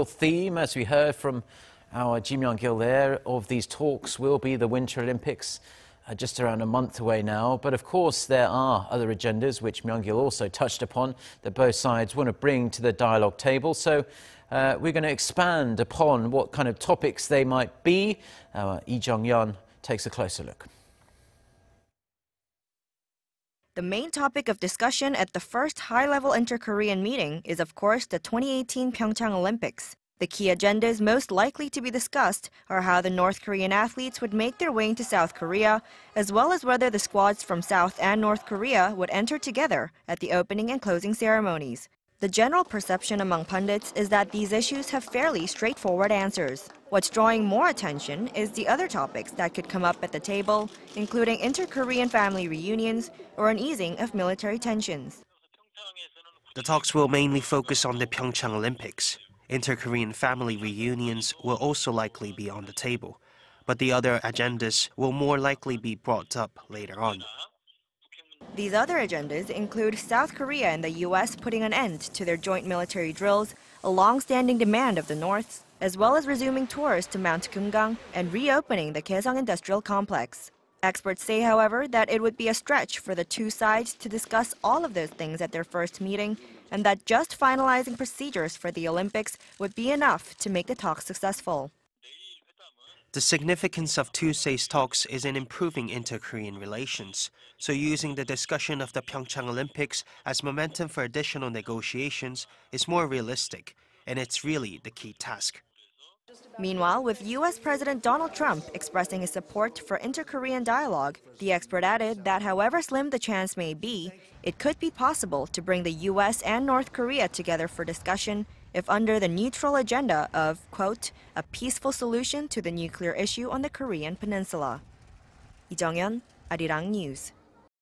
Theme, as we heard from our Jeong-yeon there, of these talks will be the Winter Olympics, just around a month away now. But of course, there are other agendas which Myung-gil also touched upon that both sides want to bring to the dialogue table. So we're going to expand upon what kind of topics they might be. Jeong-yeon takes a closer look. The main topic of discussion at the first high-level inter-Korean meeting is, of course, the 2018 PyeongChang Olympics. The key agendas most likely to be discussed are how the North Korean athletes would make their way into South Korea, as well as whether the squads from South and North Korea would enter together at the opening and closing ceremonies. The general perception among pundits is that these issues have fairly straightforward answers. What's drawing more attention is the other topics that could come up at the table, including inter-Korean family reunions or an easing of military tensions. The talks will mainly focus on the PyeongChang Olympics. Inter-Korean family reunions will also likely be on the table, but the other agendas will more likely be brought up later on. These other agendas include South Korea and the U.S. putting an end to their joint military drills, a long-standing demand of the North, as well as resuming tours to Mount Kumgang and reopening the Kaesong Industrial Complex. Experts say, however, that it would be a stretch for the two sides to discuss all of those things at their first meeting, and that just finalizing procedures for the Olympics would be enough to make the talks successful. The significance of Tuesday's talks is in improving inter-Korean relations, so using the discussion of the PyeongChang Olympics as momentum for additional negotiations is more realistic, and it's really the key task. Meanwhile, with U.S. President Donald Trump expressing his support for inter-Korean dialogue, the expert added that however slim the chance may be, it could be possible to bring the U.S. and North Korea together for discussion if under the neutral agenda of, quote, a peaceful solution to the nuclear issue on the Korean peninsula. Jeong-yeon, Arirang News.